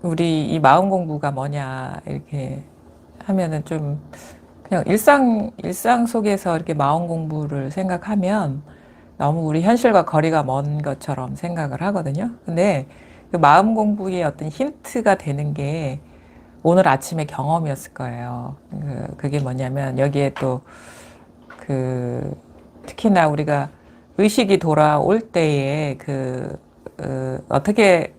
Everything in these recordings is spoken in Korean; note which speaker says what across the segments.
Speaker 1: 우리 이 마음 공부가 뭐냐, 이렇게 하면은 좀 그냥 일상 속에서 이렇게 마음 공부를 생각하면 너무 우리 현실과 거리가 먼 것처럼 생각을 하거든요. 근데 그 마음 공부의 어떤 힌트가 되는 게 오늘 아침의 경험이었을 거예요. 그게 뭐냐면 여기에 또 특히나 우리가 의식이 돌아올 때에 어떻게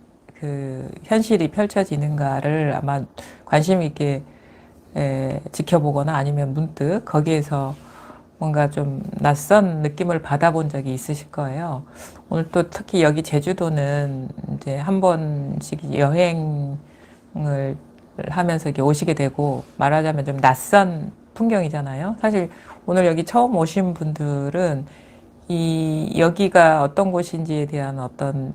Speaker 1: 현실이 펼쳐지는가를 아마 관심 있게 지켜보거나 아니면 문득 거기에서 뭔가 좀 낯선 느낌을 받아본 적이 있으실 거예요. 오늘 또 특히 여기 제주도는 이제 한 번씩 여행을 하면서 이렇게 오시게 되고 말하자면 좀 낯선 풍경이잖아요. 사실 오늘 여기 처음 오신 분들은 여기가 어떤 곳인지에 대한 어떤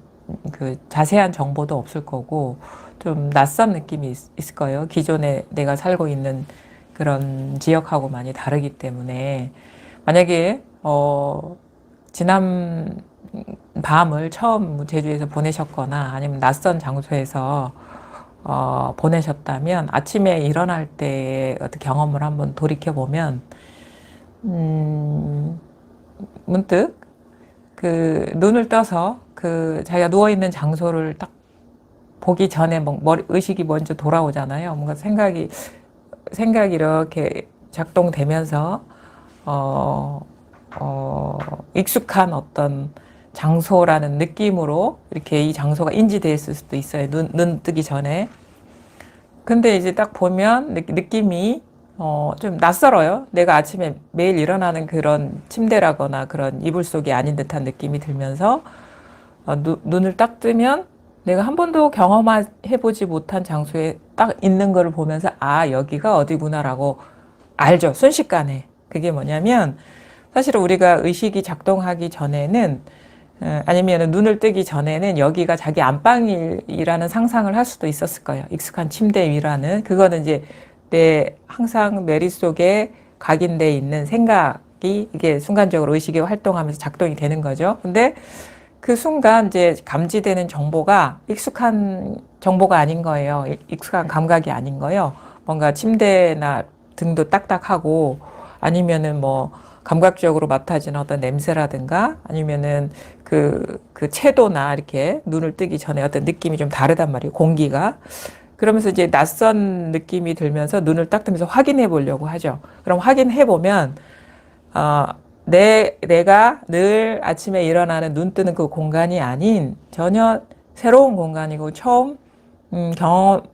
Speaker 1: 그 자세한 정보도 없을 거고 좀 낯선 느낌이 있을 거예요. 기존에 내가 살고 있는 그런 지역하고 많이 다르기 때문에 만약에 지난 밤을 처음 제주에서 보내셨거나 아니면 낯선 장소에서 보내셨다면 아침에 일어날 때의 어떤 경험을 한번 돌이켜 보면 문득 눈을 떠서 자기가 누워 있는 장소를 딱 보기 전에 의식이 먼저 돌아오잖아요. 뭔가 생각이 이렇게 작동되면서 어, 익숙한 어떤 장소라는 느낌으로 이렇게 이 장소가 인지됐을 수도 있어요. 눈 뜨기 전에. 근데 이제 딱 보면 느낌이 좀 낯설어요. 내가 아침에 매일 일어나는 그런 침대라거나 그런 이불 속이 아닌 듯한 느낌이 들면서 눈을 딱 뜨면 내가 한 번도 경험해보지 못한 장소에 딱 있는 거를 보면서 아, 여기가 어디구나라고 알죠. 순식간에. 그게 뭐냐면 사실은 우리가 의식이 작동하기 전에는 아니면 눈을 뜨기 전에는 여기가 자기 안방이라는 상상을 할 수도 있었을 거예요. 익숙한 침대 위라는. 그거는 이제 내 항상 머릿속에 각인돼 있는 생각이 이게 순간적으로 의식이 활동하면서 작동이 되는 거죠. 근데 그 순간 이제 감지되는 정보가 익숙한 정보가 아닌 거예요. 익숙한 감각이 아닌 거예요. 뭔가 침대나 등도 딱딱하고 아니면은 뭐 감각적으로 맡아지는 어떤 냄새라든가 아니면은 그 채도나 이렇게 눈을 뜨기 전에 어떤 느낌이 좀 다르단 말이에요. 공기가. 그러면서 이제 낯선 느낌이 들면서 눈을 딱 뜨면서 확인해 보려고 하죠. 그럼 확인해 보면, 어, 내가 늘 아침에 일어나는 눈 뜨는 그 공간이 아닌 전혀 새로운 공간이고 처음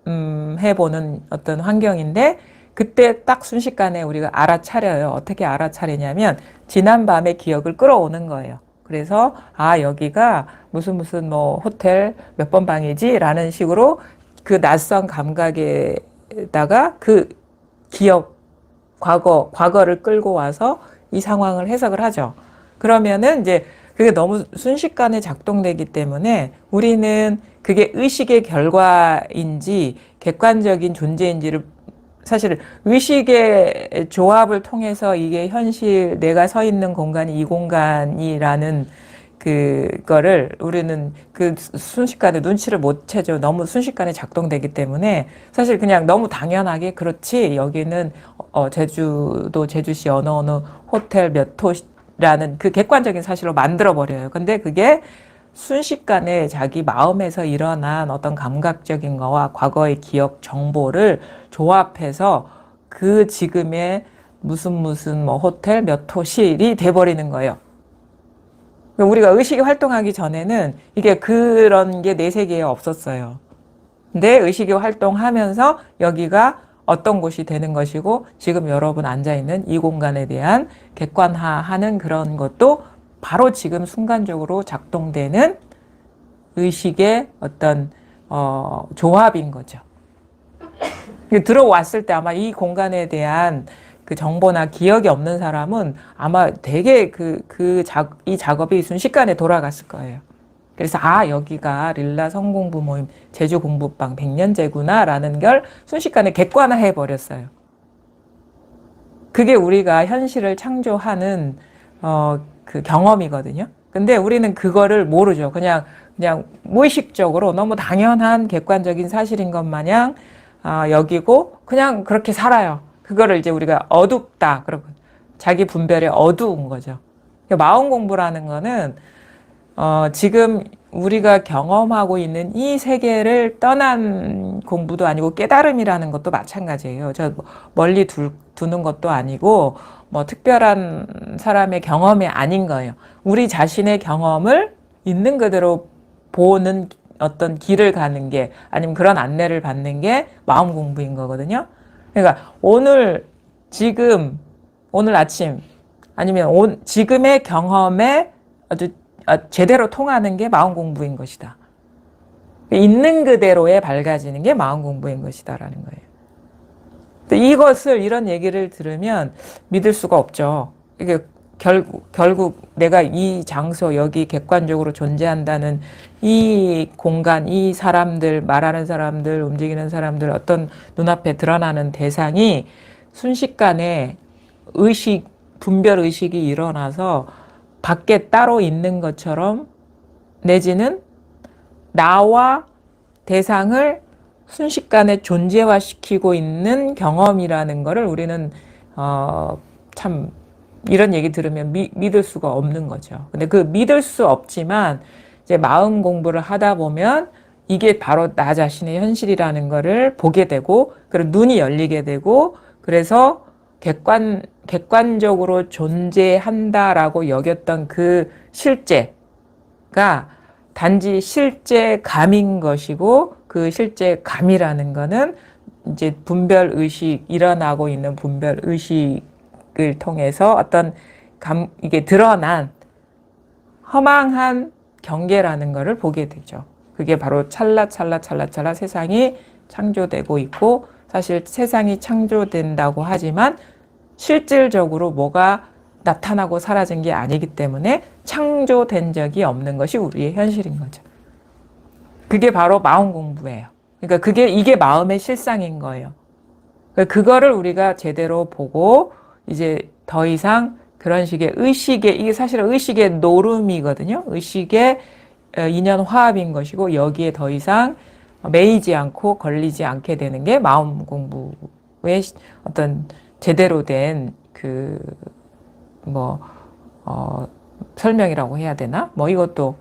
Speaker 1: 경험해보는 어떤 환경인데 그때 딱 순식간에 우리가 알아차려요. 어떻게 알아차리냐면 지난 밤의 기억을 끌어오는 거예요. 그래서 아 여기가 무슨 뭐 호텔 몇 번 방이지? 라는 식으로 그 낯선 감각에다가 그 기억, 과거를 끌고 와서 이 상황을 해석을 하죠. 그러면은 이제 그게 너무 순식간에 작동되기 때문에 우리는 그게 의식의 결과인지 객관적인 존재인지를 사실 의식의 조합을 통해서 이게 현실 내가 서 있는 공간이 이 공간이라는 그거를 우리는 그 순식간에 눈치를 못 채죠. 너무 순식간에 작동되기 때문에 사실 그냥 너무 당연하게 그렇지 여기는 제주도 제주시 어느 호텔 몇 호라는 그 객관적인 사실로 만들어 버려요. 근데 그게 순식간에 자기 마음에서 일어난 어떤 감각적인 거와 과거의 기억 정보를 조합해서 그 지금의 무슨 뭐 호텔 몇 호실이 돼버리는 거예요. 우리가 의식이 활동하기 전에는 이게 그런 게 내 세계에 없었어요. 근데 의식이 활동하면서 여기가 어떤 곳이 되는 것이고 지금 여러분 앉아있는 이 공간에 대한 객관화하는 그런 것도 바로 지금 순간적으로 작동되는 의식의 어떤 조합인 거죠. 들어왔을 때 아마 이 공간에 대한 그 정보나 기억이 없는 사람은 아마 되게 이 작업이 순식간에 돌아갔을 거예요. 그래서 아 여기가 릴라 성공부 모임 제주 공부방 100년제구나 라는 걸 순식간에 객관화해 버렸어요. 그게 우리가 현실을 창조하는 그 경험이거든요. 근데 우리는 그거를 모르죠. 그냥 무의식적으로 너무 당연한 객관적인 사실인 것 마냥 여기고 그냥 그렇게 살아요. 그거를 이제 우리가 어둡다. 그러고 자기 분별에 어두운 거죠. 마음 공부라는 거는 지금 우리가 경험하고 있는 이 세계를 떠난 공부도 아니고 깨달음이라는 것도 마찬가지예요. 저 멀리 두는 것도 아니고 뭐 특별한 사람의 경험이 아닌 거예요. 우리 자신의 경험을 있는 그대로 보는 어떤 길을 가는 게 아니면 그런 안내를 받는 게 마음 공부인 거거든요. 그러니까 지금, 오늘 아침 아니면 지금의 경험에 아주 제대로 통하는 게 마음 공부인 것이다. 있는 그대로에 밝아지는 게 마음 공부인 것이다라는 거예요. 이런 얘기를 들으면 믿을 수가 없죠. 이게 결국 내가 이 장소, 여기 객관적으로 존재한다는 이 공간, 이 사람들, 말하는 사람들, 움직이는 사람들, 어떤 눈앞에 드러나는 대상이 순식간에 분별 의식이 일어나서 밖에 따로 있는 것처럼 내지는 나와 대상을 순식간에 존재화시키고 있는 경험이라는 거를 우리는 참 이런 얘기 들으면 믿을 수가 없는 거죠. 근데 그 믿을 수 없지만 이제 마음 공부를 하다 보면 이게 바로 나 자신의 현실이라는 거를 보게 되고 그리고 눈이 열리게 되고 그래서 객관적으로 존재한다라고 여겼던 그 실제가 단지 실제감인 것이고 그 실제감이라는 거는 이제 일어나고 있는 분별 의식을 통해서 어떤 이게 드러난 허망한 경계라는 것을 보게 되죠. 그게 바로 찰나찰나 세상이 창조되고 있고 사실 세상이 창조된다고 하지만 실질적으로 뭐가 나타나고 사라진 게 아니기 때문에 창조된 적이 없는 것이 우리의 현실인 거죠. 그게 바로 마음 공부예요. 그러니까 이게 마음의 실상인 거예요. 그거를 우리가 제대로 보고 이제 더 이상 그런 식의 이게 사실은 의식의 노름이거든요. 의식의 인연 화합인 것이고 여기에 더 이상 매이지 않고 걸리지 않게 되는 게 마음 공부의 어떤 제대로 된 설명이라고 해야 되나? 이것도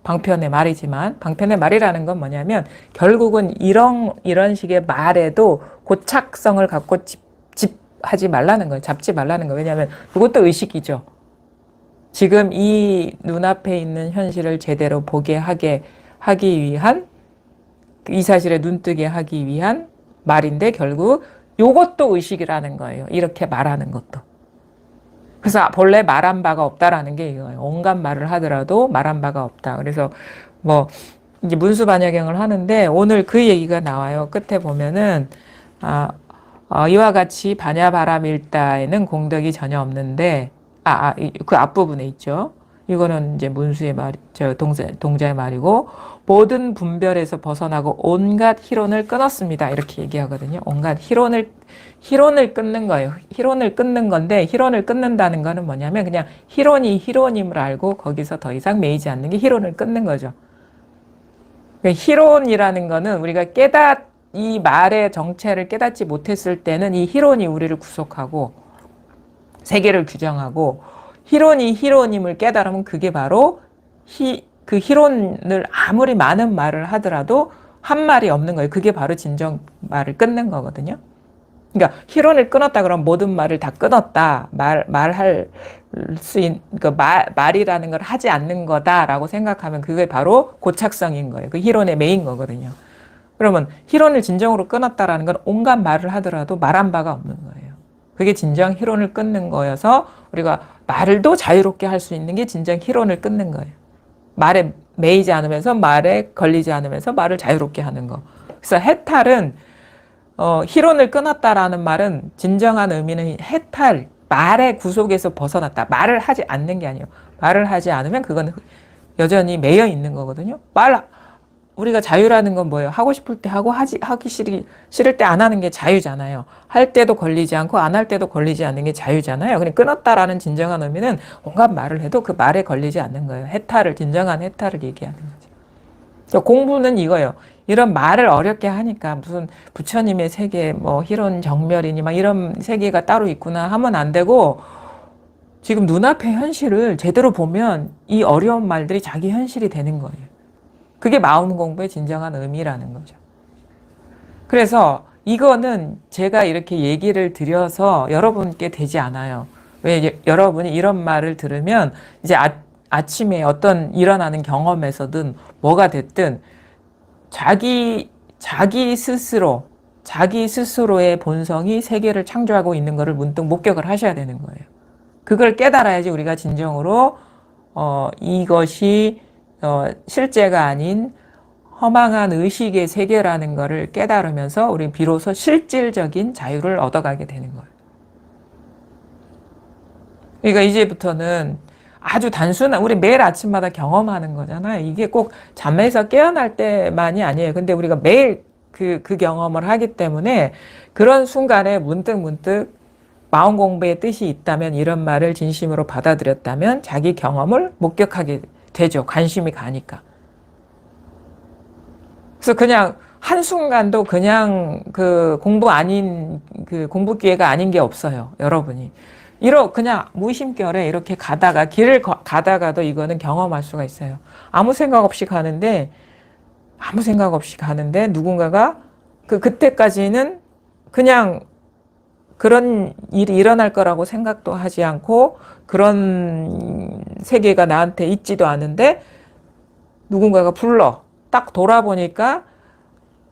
Speaker 1: 방편의 말이지만 방편의 말이라는 건 뭐냐면 결국은 이런 식의 말에도 고착성을 갖고 하지 말라는 거예요. 잡지 말라는 거예요. 왜냐하면 그것도 의식이죠. 지금 이 눈앞에 있는 현실을 제대로 보게 하기 위한 이 사실에 눈뜨게 하기 위한 말인데 결국 이것도 의식이라는 거예요. 이렇게 말하는 것도. 그래서 본래 말한 바가 없다라는 게 이거예요. 온갖 말을 하더라도 말한 바가 없다. 그래서 이제 문수 반야경을 하는데 오늘 그 얘기가 나와요. 끝에 보면은 이와 같이 반야바라밀다에는 공덕이 전혀 없는데 그 앞부분에 있죠. 이거는 이제 문수의 동자의 말이고 모든 분별에서 벗어나고 온갖 희론을 끊었습니다. 이렇게 얘기하거든요. 온갖 희론을 끊는 거예요. 희론을 끊는 건데 희론을 끊는다는 거는 뭐냐면 그냥 희론이 희론임을 알고 거기서 더 이상 매이지 않는 게 희론을 끊는 거죠. 희론이라는 거는 우리가 이 말의 정체를 깨닫지 못했을 때는 이 희론이 우리를 구속하고 세계를 규정하고 희론이 희론임을 깨달으면 그게 바로 그 희론을 아무리 많은 말을 하더라도 한 말이 없는 거예요. 그게 바로 진정 말을 끊는 거거든요. 그러니까 희론을 끊었다 그러면 모든 말을 다 끊었다. 말할 수 있는 말이라는 걸 하지 않는 거다라고 생각하면 그게 바로 고착성인 거예요. 그 희론의 매인 거거든요. 그러면 희론을 진정으로 끊었다라는 건 온갖 말을 하더라도 말한 바가 없는 거예요. 그게 진정 희론을 끊는 거여서 우리가 말도 자유롭게 할 수 있는 게 진정 희론을 끊는 거예요. 말에 매이지 않으면서 말에 걸리지 않으면서 말을 자유롭게 하는 거. 그래서 해탈은 희론을 끊었다라는 말은 진정한 의미는 말의 구속에서 벗어났다. 말을 하지 않는 게 아니에요. 말을 하지 않으면 그건 여전히 매여 있는 거거든요. 우리가 자유라는 건 뭐예요? 하고 싶을 때 하고 하기 싫을 때 안 하는 게 자유잖아요. 할 때도 걸리지 않고 안 할 때도 걸리지 않는 게 자유잖아요. 그냥 끊었다라는 진정한 의미는 온갖 말을 해도 그 말에 걸리지 않는 거예요. 해탈을, 진정한 해탈을 얘기하는 거죠. 공부는 이거예요. 이런 말을 어렵게 하니까 무슨 부처님의 세계, 뭐 희론 정멸이니 막 이런 세계가 따로 있구나 하면 안 되고, 지금 눈앞의 현실을 제대로 보면 이 어려운 말들이 자기 현실이 되는 거예요. 그게 마음 공부의 진정한 의미라는 거죠. 그래서 이거는 제가 이렇게 얘기를 드려서 여러분께 되지 않아요. 왜 여러분이 이런 말을 들으면 이제 아침에 어떤 일어나는 경험에서든 뭐가 됐든 자기 스스로의 본성이 세계를 창조하고 있는 것을 문득 목격을 하셔야 되는 거예요. 그걸 깨달아야지 우리가 진정으로 이것이 실제가 아닌 허망한 의식의 세계라는 것을 깨달으면서 우리 비로소 실질적인 자유를 얻어가게 되는 거예요. 그러니까 이제부터는 아주 단순한, 우리 매일 아침마다 경험하는 거잖아요. 이게 꼭 잠에서 깨어날 때만이 아니에요. 근데 우리가 매일 그 경험을 하기 때문에 그런 순간에 문득 마음 공부의 뜻이 있다면, 이런 말을 진심으로 받아들였다면 자기 경험을 목격하게 되죠. 관심이 가니까. 그래서 그냥 한순간도 그냥 그 공부 기회가 아닌 게 없어요. 여러분이. 그냥 무심결에 이렇게 길을 가다가도 이거는 경험할 수가 있어요. 아무 생각 없이 가는데 누군가가 그때까지는 그냥 그런 일이 일어날 거라고 생각도 하지 않고 그런 세계가 나한테 있지도 않은데 누군가가 불러. 딱 돌아보니까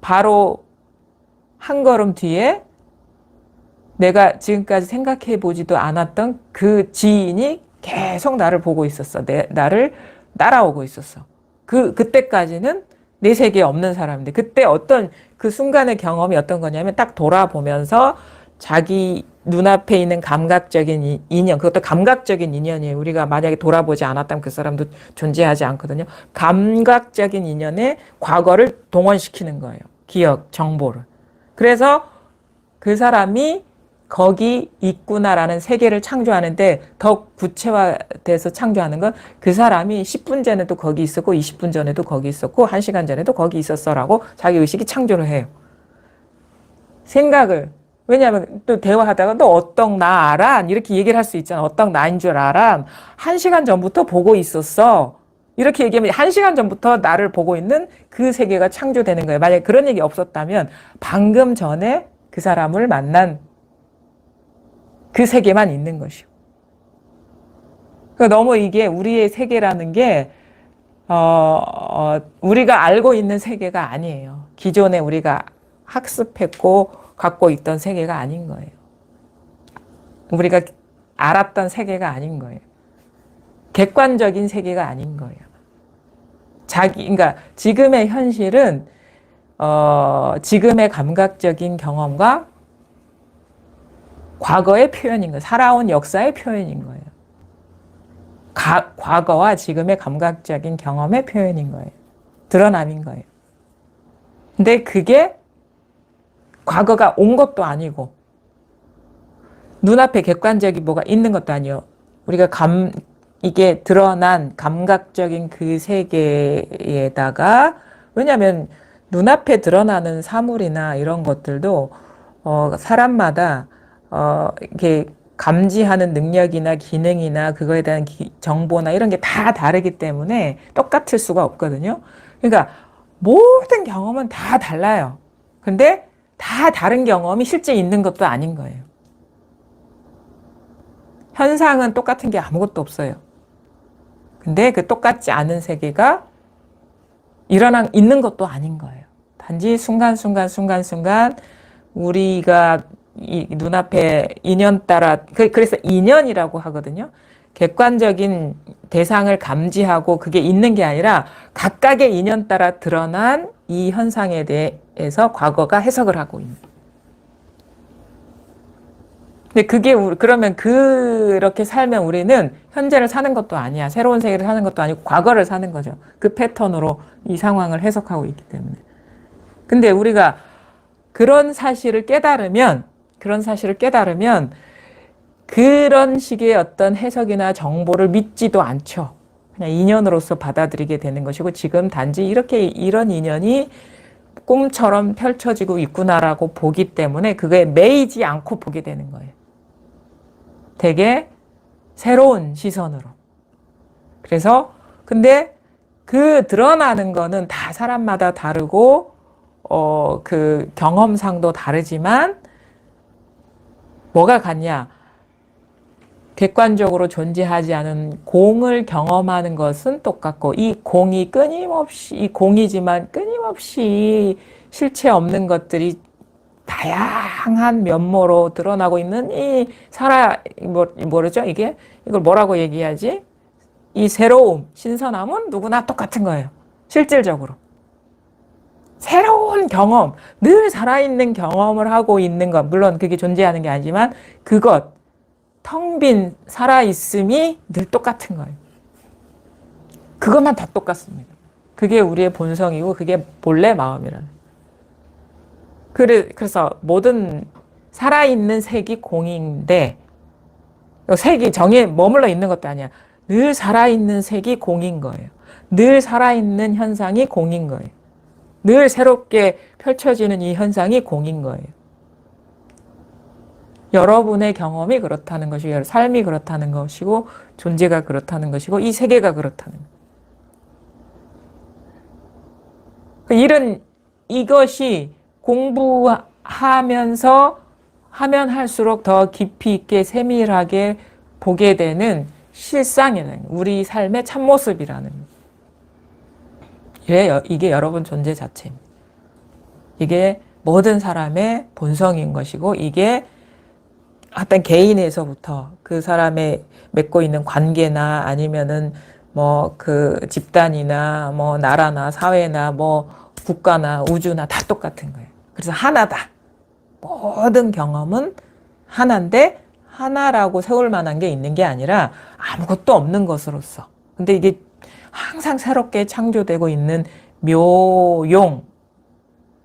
Speaker 1: 바로 한 걸음 뒤에 내가 지금까지 생각해 보지도 않았던 그 지인이 계속 나를 보고 있었어. 나를 따라오고 있었어. 그때까지는 내 세계에 없는 사람인데, 그때 그 순간의 경험이 어떤 거냐면 딱 돌아보면서 자기 눈앞에 있는 감각적인 인연, 그것도 감각적인 인연이에요. 우리가 만약에 돌아보지 않았다면 그 사람도 존재하지 않거든요. 감각적인 인연에 과거를 동원시키는 거예요. 기억, 정보를. 그래서 그 사람이 거기 있구나라는 세계를 창조하는데, 더 구체화돼서 창조하는 건 그 사람이 10분 전에도 거기 있었고 20분 전에도 거기 있었고 1시간 전에도 거기 있었어라고 자기 의식이 창조를 해요. 생각을. 왜냐하면 또 대화하다가 너 어떤 나 알아? 이렇게 얘기를 할 수 있잖아. 어떤 나인 줄 알아? 1시간 전부터 보고 있었어. 이렇게 얘기하면 1시간 전부터 나를 보고 있는 그 세계가 창조되는 거예요. 만약에 그런 얘기 없었다면 방금 전에 그 사람을 만난 그 세계만 있는 것이고. 그러니까 너무 이게 우리의 세계라는 게 우리가 알고 있는 세계가 아니에요. 기존에 우리가 학습했고 갖고 있던 세계가 아닌 거예요. 우리가 알았던 세계가 아닌 거예요. 객관적인 세계가 아닌 거예요. 그러니까 지금의 현실은 지금의 감각적인 경험과 과거의 표현인 거예요. 살아온 역사의 표현인 거예요. 과거와 지금의 감각적인 경험의 표현인 거예요. 드러남인 거예요. 근데 그게 과거가 온 것도 아니고 눈앞에 객관적인 뭐가 있는 것도 아니에요. 우리가 이게 드러난 감각적인 그 세계에다가, 왜냐하면 눈앞에 드러나는 사물이나 이런 것들도 사람마다 이렇게 감지하는 능력이나 기능이나 그거에 대한 정보나 이런 게 다 다르기 때문에 똑같을 수가 없거든요. 그러니까 모든 경험은 다 달라요. 근데 다 다른 경험이 실제 있는 것도 아닌 거예요. 현상은 똑같은 게 아무것도 없어요. 근데 그 똑같지 않은 세계가 있는 것도 아닌 거예요. 단지 순간순간 우리가 이 눈앞에 인연 따라, 그래서 인연이라고 하거든요. 객관적인 대상을 감지하고 그게 있는 게 아니라 각각의 인연 따라 드러난 이 현상에 대해서 과거가 해석을 하고 있는. 근데 그게 그러면 그렇게 살면 우리는 현재를 사는 것도 아니야. 새로운 세계를 사는 것도 아니고 과거를 사는 거죠. 그 패턴으로 이 상황을 해석하고 있기 때문에. 근데 우리가 그런 사실을 깨달으면 그런 식의 어떤 해석이나 정보를 믿지도 않죠. 그냥 인연으로서 받아들이게 되는 것이고 지금 단지 이런 인연이 꿈처럼 펼쳐지고 있구나라고 보기 때문에 그거에 매이지 않고 보게 되는 거예요. 되게 새로운 시선으로. 그래서 근데 그 드러나는 거는 다 사람마다 다르고 그 경험상도 다르지만 뭐가 같냐? 객관적으로 존재하지 않은 공을 경험하는 것은 똑같고 이 공이지만 끊임없이 실체 없는 것들이 다양한 면모로 드러나고 있는 뭐죠? 이걸 뭐라고 얘기하지? 이 새로움, 신선함은 누구나 똑같은 거예요. 실질적으로. 새로운 경험, 늘 살아있는 경험을 하고 있는 것, 물론 그게 존재하는 게 아니지만 그것, 텅 빈 살아있음이 늘 똑같은 거예요. 그것만 다 똑같습니다. 그게 우리의 본성이고 그게 본래 마음이라는. 그래서 모든 살아있는 색이 공인데 색이 정에 머물러 있는 것도 아니야. 늘 살아있는 색이 공인 거예요. 늘 살아있는 현상이 공인 거예요. 늘 새롭게 펼쳐지는 이 현상이 공인 거예요. 여러분의 경험이 그렇다는 것이고 삶이 그렇다는 것이고 존재가 그렇다는 것이고 이 세계가 그렇다는 거예요. 이것이 공부하면서 하면 할수록 더 깊이 있게 세밀하게 보게 되는 실상이라는 우리 삶의 참모습이라는 이게 여러분 존재 자체입니다. 이게 모든 사람의 본성인 것이고 이게 어떤 개인에서부터 그 사람의 맺고 있는 관계나 아니면은 뭐 그 집단이나 뭐 나라나 사회나 뭐 국가나 우주나 다 똑같은 거예요. 그래서 하나다. 모든 경험은 하나인데 하나라고 세울 만한 게 있는 게 아니라 아무것도 없는 것으로서. 근데 이게 항상 새롭게 창조되고 있는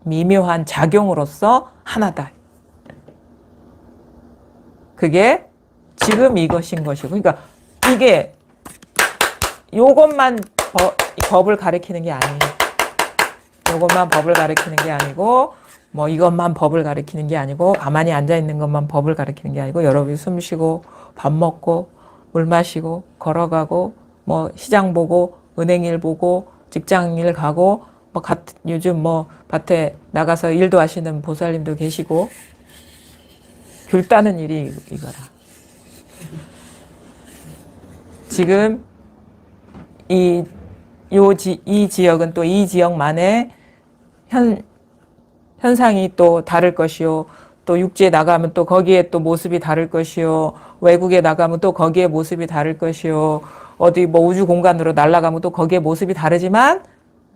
Speaker 1: 미묘한 작용으로서 하나다. 그게 지금 이것인 것이고, 그러니까 이게 요것만 법을 가리키는 게 아니에요. 요것만 법을 가리키는 게 아니고, 뭐 이것만 법을 가리키는 게 아니고, 가만히 앉아 있는 것만 법을 가리키는 게 아니고, 여러분이 숨 쉬고, 밥 먹고, 물 마시고, 걸어가고, 뭐 시장 보고, 은행일 보고, 직장일 가고, 뭐 요즘 뭐 밭에 나가서 일도 하시는 보살님도 계시고, 귤 따는 일이 이거라. 지금 이 지역은 또 이 지역만의 현상이 또 다를 것이요. 또 육지에 나가면 또 거기에 또 모습이 다를 것이요. 외국에 나가면 또 거기에 모습이 다를 것이요. 어디 뭐 우주 공간으로 날아가면 또 거기에 모습이 다르지만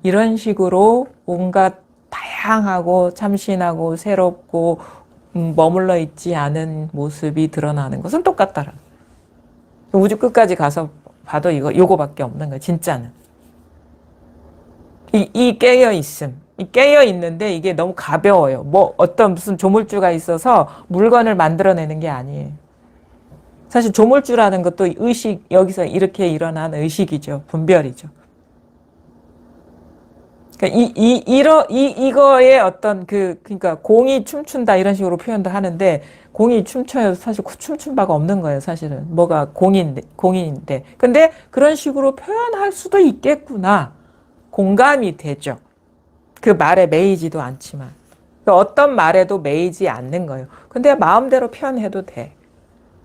Speaker 1: 이런 식으로 온갖 다양하고 참신하고 새롭고 머물러 있지 않은 모습이 드러나는 것은 똑같더라. 우주 끝까지 가서 봐도 요거밖에 없는 거야, 진짜는. 이 깨어있음. 이 깨어있는데 이게 너무 가벼워요. 뭐 어떤 무슨 조물주가 있어서 물건을 만들어내는 게 아니에요. 사실 조물주라는 것도 여기서 이렇게 일어난 의식이죠. 분별이죠. 그러니까 이거의 어떤 그러니까 공이 춤춘다 이런 식으로 표현도 하는데 공이 춤춰요. 사실 춤춘 바가 없는 거예요. 사실은 뭐가 공인인데. 근데 그런 식으로 표현할 수도 있겠구나. 공감이 되죠. 그 말에 매이지도 않지만 어떤 말에도 매이지 않는 거예요. 근데 마음대로 표현해도 돼.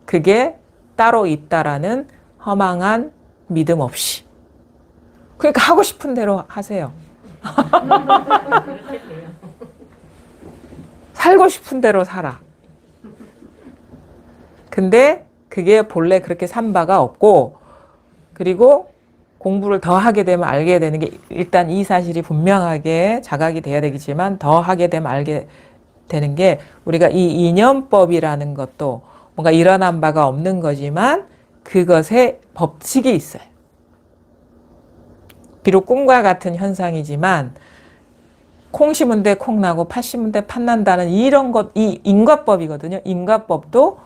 Speaker 1: 그게 따로 있다라는 허망한 믿음 없이. 그러니까 하고 싶은 대로 하세요. 살고 싶은 대로 살아. 근데 그게 본래 그렇게 산 바가 없고, 그리고 공부를 더 하게 되면 알게 되는 게 일단 이 사실이 분명하게 자각이 돼야 되겠지만 더 하게 되면 알게 되는 게 우리가 이 인연법이라는 것도 뭔가 일어난 바가 없는 거지만 그것에 법칙이 있어요. 비록 꿈과 같은 현상이지만 콩 심은 데 콩 나고 팥 심은 데 팥 난다는 이런 것, 이 인과법이거든요. 인과법도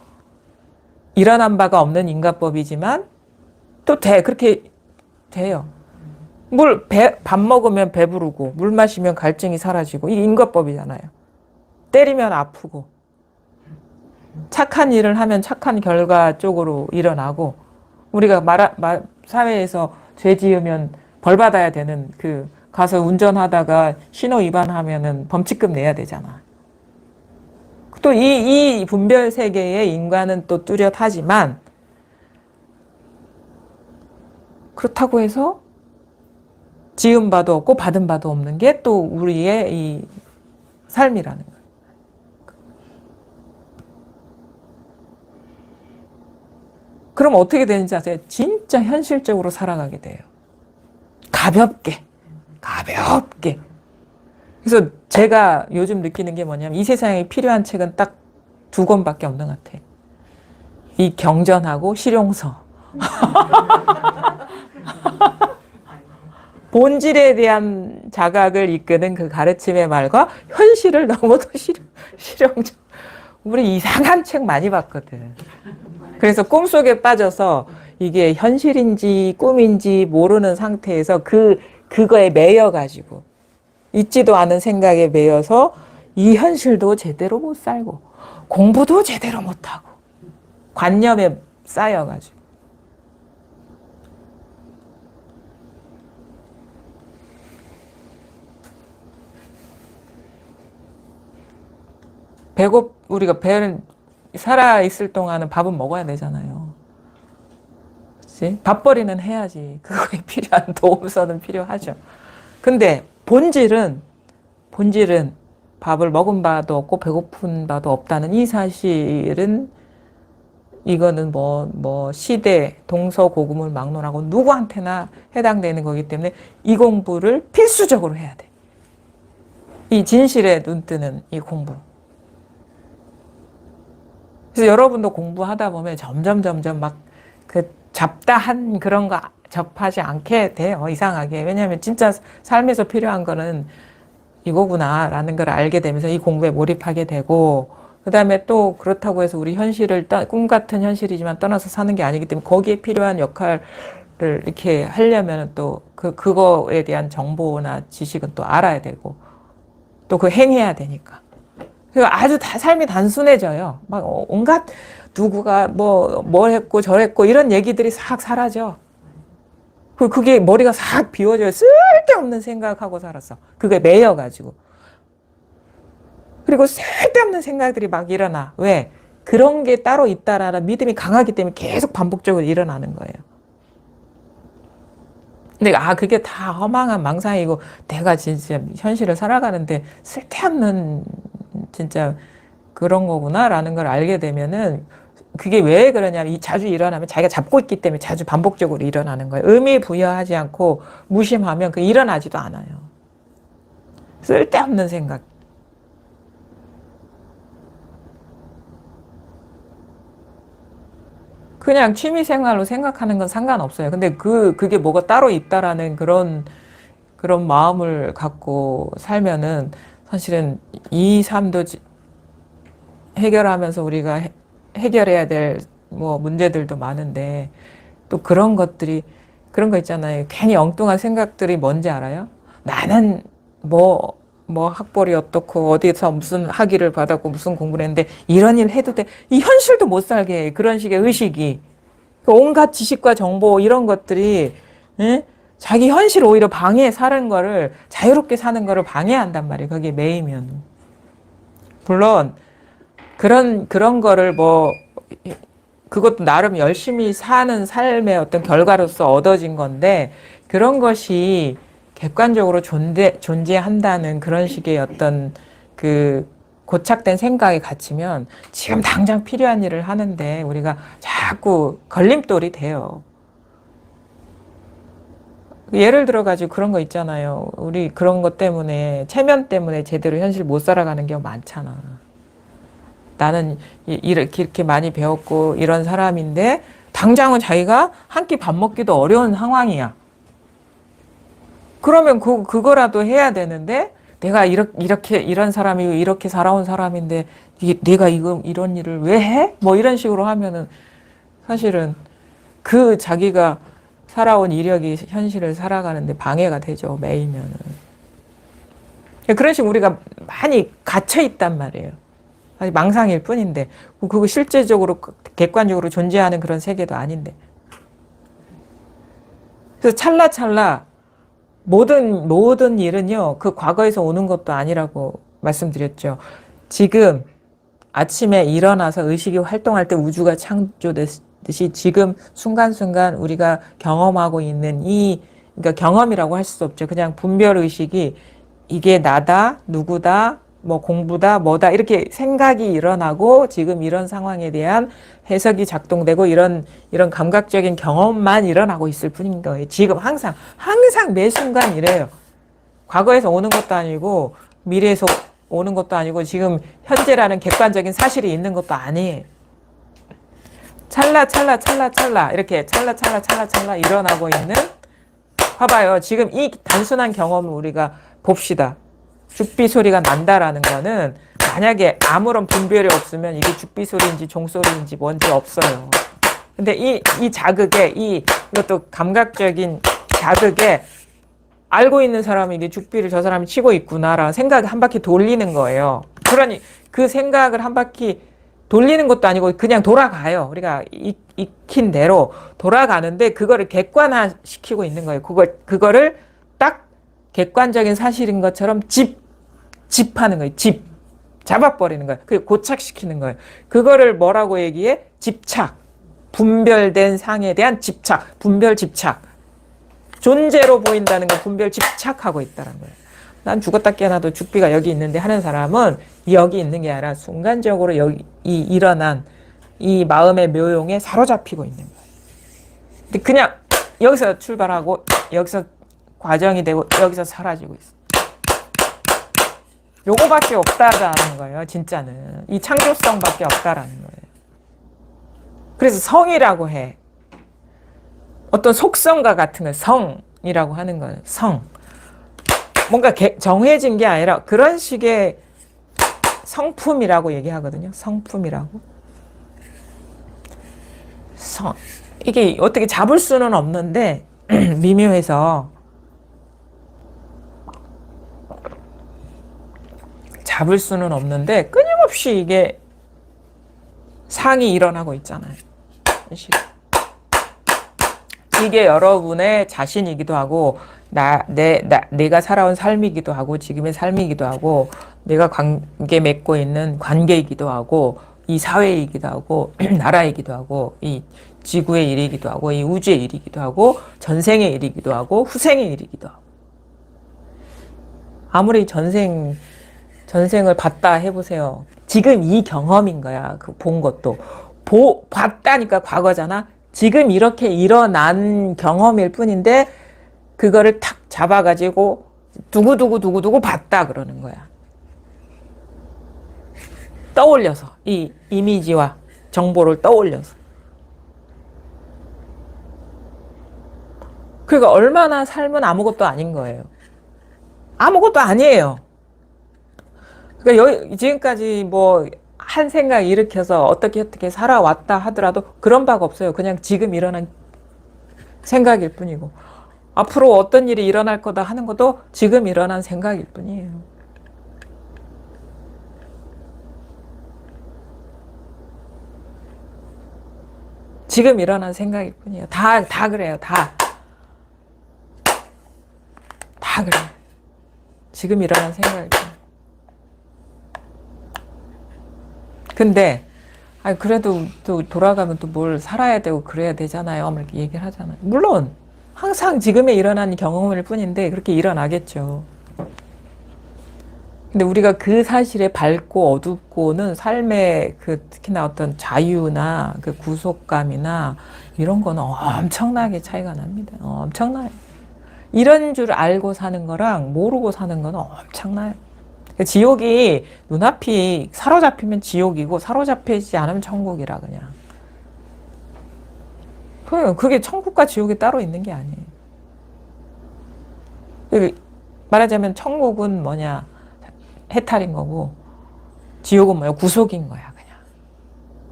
Speaker 1: 일어난 바가 없는 인과법이지만 또 그렇게 돼요. 밥 먹으면 배부르고 물 마시면 갈증이 사라지고 이게 인과법이잖아요. 때리면 아프고 착한 일을 하면 착한 결과 쪽으로 일어나고 우리가 사회에서 죄 지으면 벌 받아야 되는 가서 운전하다가 신호 위반하면은 범칙금 내야 되잖아. 또 이 분별 세계의 인과는 또 뚜렷하지만 그렇다고 해서 지은 바도 없고 받은 바도 없는 게 또 우리의 이 삶이라는 거예요. 그럼 어떻게 되는지 아세요? 진짜 현실적으로 살아가게 돼요. 가볍게. 그래서 제가 요즘 느끼는 게 뭐냐면 이 세상에 필요한 책은 딱 2권밖에 없는 것 같아요. 이 경전하고 실용서. 본질에 대한 자각을 이끄는 그 가르침의 말과 현실을 너무도 실용적. 우리 이상한 책 많이 봤거든. 그래서 꿈속에 빠져서 이게 현실인지 꿈인지 모르는 상태에서 그거에 매여가지고 있지도 않은 생각에 매여서 이 현실도 제대로 못 살고 공부도 제대로 못하고 관념에 쌓여가지고 우리가 배는 살아있을 동안은 밥은 먹어야 되잖아요. 그치? 밥벌이는 해야지. 그거에 필요한 도움서는 필요하죠. 근데 본질은 밥을 먹은 바도 없고 배고픈 바도 없다는 이 사실은 이거는 시대, 동서고금을 막론하고 누구한테나 해당되는 거기 때문에 이 공부를 필수적으로 해야 돼. 이 진실에 눈뜨는 이 공부. 그래서 여러분도 공부하다 보면 점점 막 잡다한 그런 거 접하지 않게 돼요. 이상하게. 왜냐하면 진짜 삶에서 필요한 거는 이거구나 라는 걸 알게 되면서 이 공부에 몰입하게 되고 그 다음에 또 그렇다고 해서 우리 현실을 꿈 같은 현실이지만 떠나서 사는 게 아니기 때문에 거기에 필요한 역할을 이렇게 하려면 또 그거에 대한 정보나 지식은 또 알아야 되고 또 행해야 되니까. 그리고 아주 삶이 단순해져요. 막 온갖 누구가 뭘 했고 저랬고 이런 얘기들이 싹 사라져. 그게 머리가 싹 비워져요. 쓸데없는 생각하고 살았어. 그게 매여가지고. 그리고 쓸데없는 생각들이 막 일어나. 왜? 그런 게 따로 있다라는 믿음이 강하기 때문에 계속 반복적으로 일어나는 거예요. 근데 그게 다 허망한 망상이고 내가 진짜 현실을 살아가는데 쓸데없는 진짜 그런 거구나라는 걸 알게 되면은 그게 왜 그러냐면 자주 일어나면 자기가 잡고 있기 때문에 자주 반복적으로 일어나는 거예요. 의미 부여하지 않고 무심하면 일어나지도 않아요. 쓸데없는 생각. 그냥 취미 생활로 생각하는 건 상관없어요. 근데 그게 뭐가 따로 있다라는 그런 마음을 갖고 살면은 사실은 이 삶도 해결하면서 우리가 해결해야 될 문제들도 많은데 또 그런 거 있잖아요. 괜히 엉뚱한 생각들이 뭔지 알아요? 나는 학벌이 어떻고 어디서 무슨 학위를 받았고 무슨 공부를 했는데 이런 일 해도 돼. 이 현실도 못 살게 해. 그런 식의 의식이. 온갖 지식과 정보 이런 것들이 자기 현실 오히려 사는 거를 자유롭게 사는 거를 방해한단 말이에요. 거기에 매이면. 물론 그런 거를 그것도 나름 열심히 사는 삶의 어떤 결과로서 얻어진 건데 그런 것이 객관적으로 존재한다는 그런 식의 어떤 고착된 생각에 갇히면 지금 당장 필요한 일을 하는데 우리가 자꾸 걸림돌이 돼요. 예를 들어가지고 그런 거 있잖아요. 우리 그런 것 때문에 체면 때문에 제대로 현실 못 살아가는 경우 많잖아. 나는 이렇게 많이 배웠고 이런 사람인데 당장은 자기가 한 끼 밥 먹기도 어려운 상황이야. 그러면 그거라도 해야 되는데 내가 이렇게 이런 사람이고 이렇게 살아온 사람인데 내가 이런 일을 왜 해? 뭐 이런 식으로 하면은 사실은 그 자기가 살아온 이력이 현실을 살아가는데 방해가 되죠. 매이면은. 그런 식으로 우리가 많이 갇혀 있단 말이에요. 아니, 망상일 뿐인데 그거 실제적으로 객관적으로 존재하는 그런 세계도 아닌데. 그래서 찰나찰나 모든 일은요, 그 과거에서 오는 것도 아니라고 말씀드렸죠. 지금 아침에 일어나서 의식이 활동할 때 우주가 창조됐듯이 지금 순간순간 우리가 경험하고 있는 그러니까 경험이라고 할 수 없죠. 그냥 분별 의식이 이게 나다, 누구다, 뭐 공부다, 뭐다 이렇게 생각이 일어나고 지금 이런 상황에 대한 해석이 작동되고 이런 감각적인 경험만 일어나고 있을 뿐인 거예요. 지금 항상 매 순간 이래요. 과거에서 오는 것도 아니고 미래에서 오는 것도 아니고 지금 현재라는 객관적인 사실이 있는 것도 아니에요. 찰나 이렇게 찰나 일어나고 있는 봐봐요. 지금 이 단순한 경험을 우리가 봅시다. 죽비 소리가 난다라는 거는 만약에 아무런 분별이 없으면 이게 죽비 소리인지 종소리인지 뭔지 없어요. 근데 이 자극에 이것도 감각적인 자극에 알고 있는 사람이 이게 죽비를 저 사람이 치고 있구나라는 생각을 한 바퀴 돌리는 거예요. 그러니 그 생각을 한 바퀴 돌리는 것도 아니고 그냥 돌아가요. 우리가 익힌 대로 돌아가는데 그거를 객관화시키고 있는 거예요. 그거를 딱 객관적인 사실인 것처럼 집하는 거예요. 잡아버리는 거예요. 그게 고착시키는 거예요. 그거를 뭐라고 얘기해? 집착. 분별된 상에 대한 집착. 분별 집착. 존재로 보인다는 건 분별 집착하고 있다는 거예요. 난 죽었다 깨어나도 죽비가 여기 있는데 하는 사람은 여기 있는 게 아니라 순간적으로 여기 일어난 이 마음의 묘용에 사로잡히고 있는 거예요. 근데 그냥 여기서 출발하고 여기서 과정이 되고 여기서 사라지고 있어요. 요거밖에 없다라는 거예요. 진짜는. 이 창조성밖에 없다라는 거예요. 그래서 성이라고 해. 어떤 속성과 같은 거 성이라고 하는 거예요. 성. 뭔가 정해진 게 아니라 그런 식의 성품이라고 얘기하거든요. 성품이라고. 이게 어떻게 잡을 수는 없는데 미묘해서 잡을 수는 없는데 끊임없이 이게 상이 일어나고 있잖아요. 이게 여러분의 자신이기도 하고 내가 살아온 삶이기도 하고 지금의 삶이기도 하고 내가 관계 맺고 있는 관계이기도 하고 이 사회이기도 하고 나라이기도 하고 이 지구의 일이기도 하고 이 우주의 일이기도 하고 전생의 일이기도 하고 후생의 일이기도 하고 아무리 전생을 봤다 해보세요. 지금 이 경험인 거야. 본 것도. 봤다니까 과거잖아. 지금 이렇게 일어난 경험일 뿐인데 그거를 탁 잡아가지고 두고두고 봤다 그러는 거야. 떠올려서 이 이미지와 정보를 떠올려서. 그러니까 얼마나 삶은 아무것도 아닌 거예요. 아무것도 아니에요. 그러니까 지금까지 뭐 한 생각 일으켜서 어떻게 살아왔다 하더라도 그런 바가 없어요. 그냥 지금 일어난 생각일 뿐이고 앞으로 어떤 일이 일어날 거다 하는 것도 지금 일어난 생각일 뿐이에요. 지금 일어난 생각일 뿐이에요. 다 그래요. 다 그래요. 지금 일어난 생각일 뿐이에요. 근데 그래도 또 돌아가면 또 뭘 살아야 되고 그래야 되잖아요. 이렇게 얘기를 하잖아요. 물론 항상 지금에 일어난 경험일 뿐인데 그렇게 일어나겠죠. 근데 우리가 그 사실에 밝고 어둡고는 삶의 특히나 어떤 자유나 그 구속감이나 이런 거는 엄청나게 차이가 납니다. 엄청나요. 이런 줄 알고 사는 거랑 모르고 사는 거는 엄청나요. 지옥이 눈앞이 사로잡히면 지옥이고 사로잡히지 않으면 천국이라 그냥. 그게 천국과 지옥이 따로 있는 게 아니에요. 말하자면 천국은 뭐냐? 해탈인 거고 지옥은 뭐야? 구속인 거야, 그냥.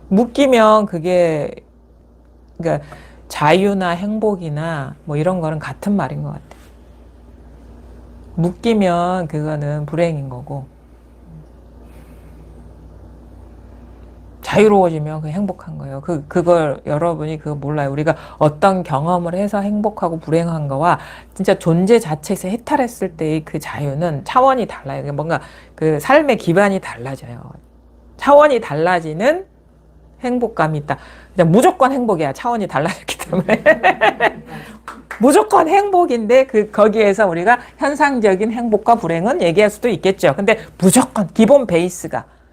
Speaker 1: 묶이면 그게 그러니까 자유나 행복이나 뭐 이런 거는 같은 말인 것 같아. 묶이면 그거는 불행인 거고 자유로워지면 그 행복한 거예요. 그걸 여러분이 그거 몰라요. 우리가 어떤 경험을 해서 행복하고 불행한 거와 진짜 존재 자체에서 해탈했을 때의 그 자유는 차원이 달라요. 뭔가 그 삶의 기반이 달라져요. 차원이 달라지는 행복감이 있다. 그냥 무조건 행복이야. 차원이 달라졌기 때문에. 무조건 행복인데 거기에서 우리가 현상적인 행복과 불행은 얘기할 수도 있겠죠. 근데 무조건 기본 베이스가